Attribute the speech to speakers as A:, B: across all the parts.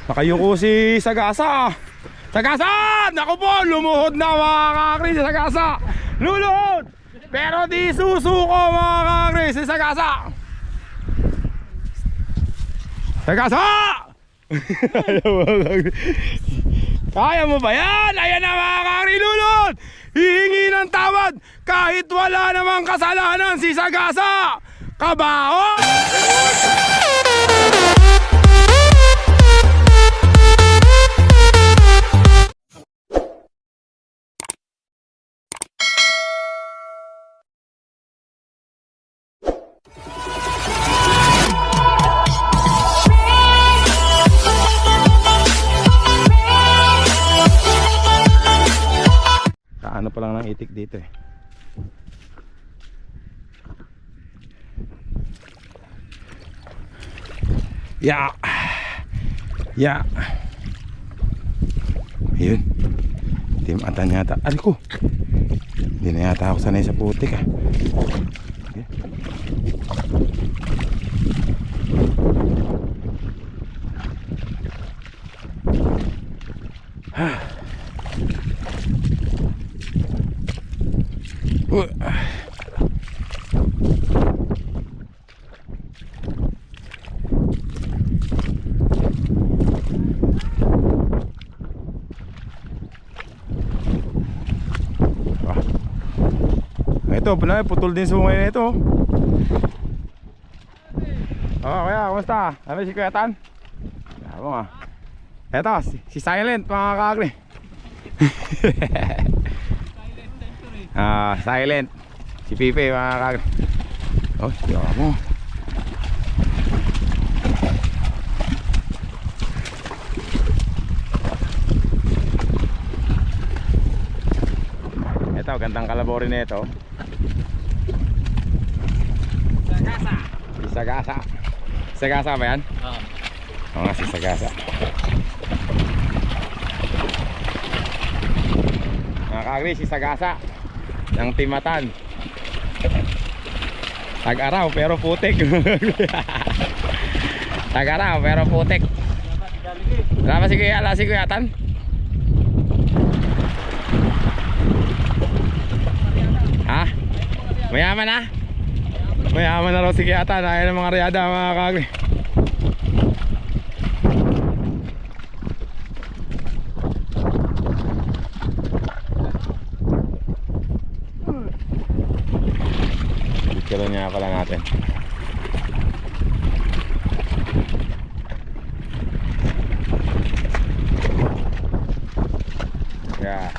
A: Nakayuko si Sagasa. Sagasa! Naku po, lumuhod na mga kakri si Sagasa. Luluhod! Pero di susuko mga kakri si Sagasa. Sagasa! Kaya mo ba yan? Ayan na mga kakri, luluhod! Hihingi ng tawad kahit wala namang kasalanan si Sagasa. Kabao! Ano pa lang ng itik dito eh. Ya. Ya. Ayun. Timatan yata. Ano ko? Hindi na yata ako sanay sa putik ah. Ito, putol din sungay na ito. Kaya, kumusta? Ano si Kuya Tan? Yabo nga. Eto, si Silent mga kakri. Silent. Si Pipe mga kakri. Oh, yabo. Ito, gandang kalabori na ito. Sagasa. Sagasa ba yan? Oo. Oo nga si Sagasa. Mga kakri, si Sagasa ng Timatan. Tag-araw pero putik. Tag-araw pero putik. Wala si Kuya Tan? Ha? Mayaman na? Mayaman na raw si Kuya Tan. Ayaw ng mga riyada mga kakri. Picture niya pala natin. Yeah.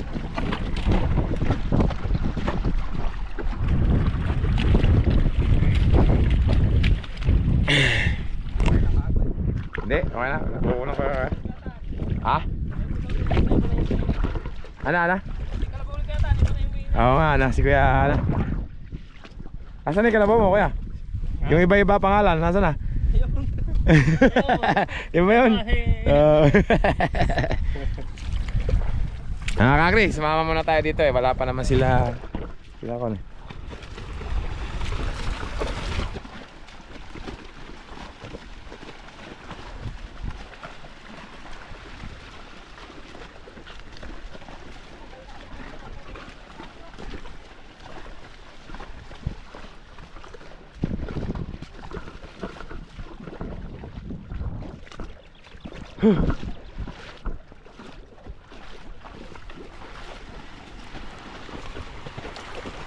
A: Hindi, okay na. Kukulang ko. Ha? Ano? Oo nga, si Kuya ano. Asan yung kalabaw mo, Kuya? Yung iba-iba pangalan, nasaan na? Yung ba yun? Kakri, sumama muna tayo dito eh. Wala pa naman sila ko eh.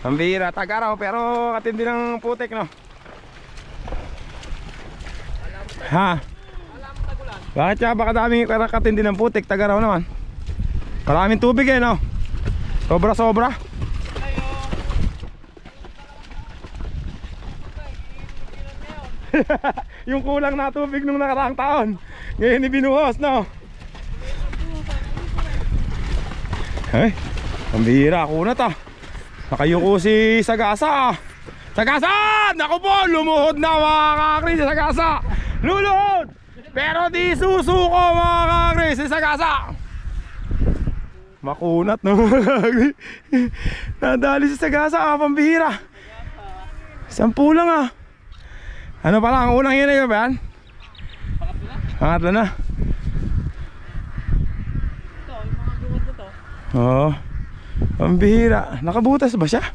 A: Pambira, Tag-araw pero katindi ng putik no. Ha? Bakit siya baka daming katindi ng putik, Tag-araw naman. Maraming tubig eh no. Sobra. Yung kulang na tubig nung nakaraang taon ngayon ibinuhos no. Ay, pambira, ako na to. Nakayuko si Sagasa. Sagasa! Naku po, lumuhod na mga kakri si Sagasa. Luluhod! Pero di susuko mga kakri si Sagasa. Makunat no mga kakri. Nadali si Sagasa, pambira. 10 lang ah. Ano pala, ang unang hinay ba yan? Pangatlo na. Oo. Pambihira. Nakabutas ba siya?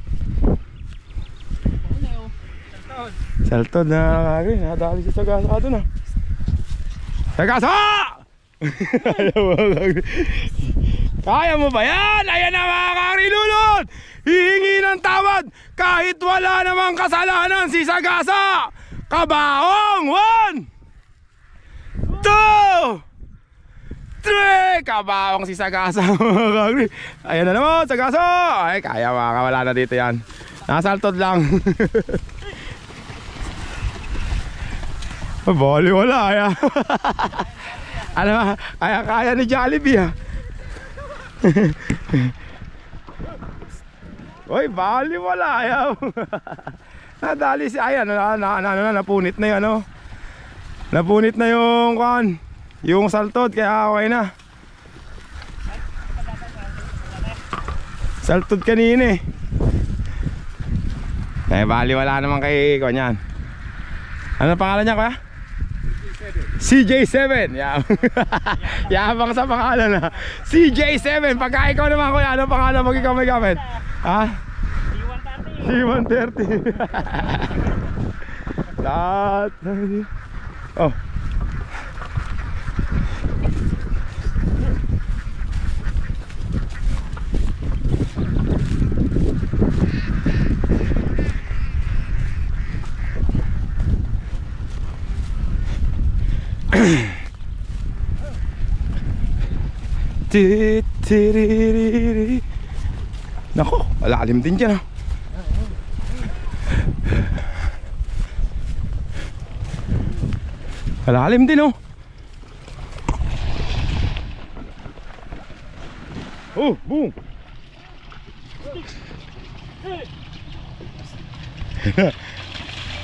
A: Saltod na kagay. Nadali si Sagasa doon ah. Sagasa! Kaya mo ba yan? Ayan na mga kakrilulod! Hihingi ng tawad kahit wala namang kasalanan si Sagasa! Kabaong! 1 2 3! Kabaong si Sagasa mga kakri. Ayan na naman Sagasa! Ay kaya makakawala na dito yan. Nasaltod lang. Bali wala ya. Ano, kaya ni Jollibee ha. Oy, bali wala ayaw. Nadali si ayan, napunit na 'yung ano. Napunit na 'yung kan, 'yung saltod kaya okay na. Saltod kanina eh. Ay bali wala naman kay kanyan. Ano pangalan niya kaya? CJ7. Yabang sa pangalan na. CJ7. Pagka ikaw naman kuya, ano pangalan pag ikaw may gamit? Ha? C130. Lahat. Oh. Nako, malalim din dyan ah. Malalim din oh. Oh, boom.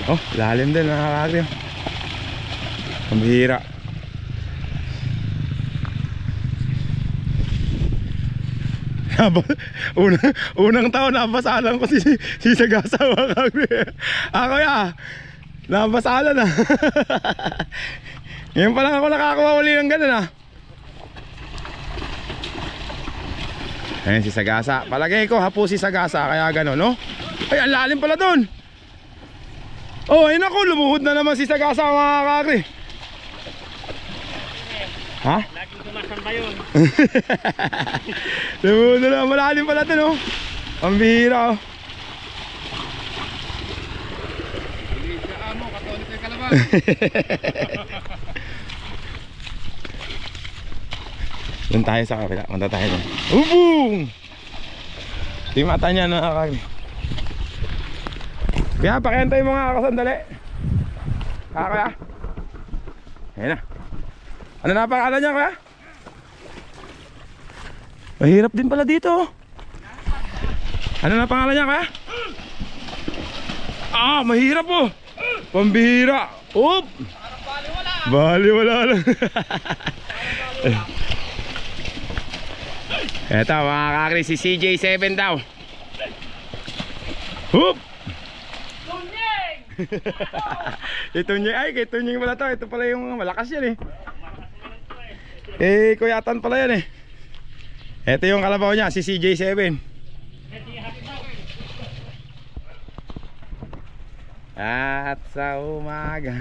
A: Oh, lalim din nakakagri. Ang bihira. Unang taon nabasalan ko si Sagasa mga kagri. Ako ya, nabasalan na. Ngayon pa lang ako nakakuha uli ng ganun ah. Ayan si Sagasa. Palagay ko hapo si Sagasa kaya gano'n no. Ay ang lalim pala doon. Oh ayun ako, lumuhod na naman si Sagasa mga kagri. Ha?
B: Laging tumasamba yun.
A: Lumuhod na naman, malalim pala ito no. Ang bihira oh.
B: Hindi siya amo, katolik yung kalaban.
A: Doon tayo sa kapila, manta tayo doon. Boom! Di mata niya nakakagri. Kaya pakentay mo nga ako sandali. Kaya. Ayan na. Ano na pangalan niya kaya? Mahirap din pala dito. Ano na pangalan niya kaya? Ah, mahirap oh. Pambihira. Oop. Baliwala lang. Eto mga kakri, si CJ7 daw. Oop. Tunyeng! Ay kay Tunyeng pala to. Ito pala yung malakas yan eh. Eh kuyatan pala yan eh. Ito yung kalabaw niya, si CJ7. At sa umaga.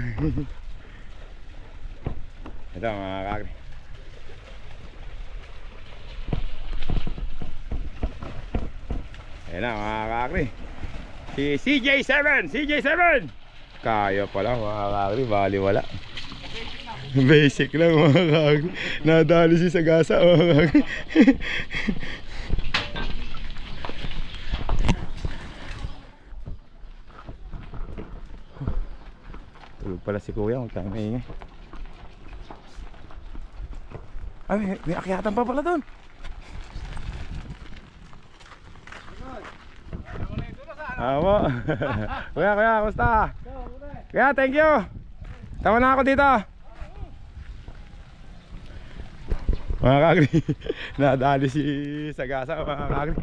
A: Ito mga kakri. Ayan na mga kakri. Si CJ7. Kaya pala mga kakri, baliwala. Basic lang mga kakri. Nadali si Sagasa mga kakri. Tulog pala si kuya, huwag tayong maingay. Ay, may akyatan pa pala doon. Awa. Kuya, kumusta? Kuya, thank you. Tawa na ako dito. Mga kakri, nadali si Sagasa mga kakri.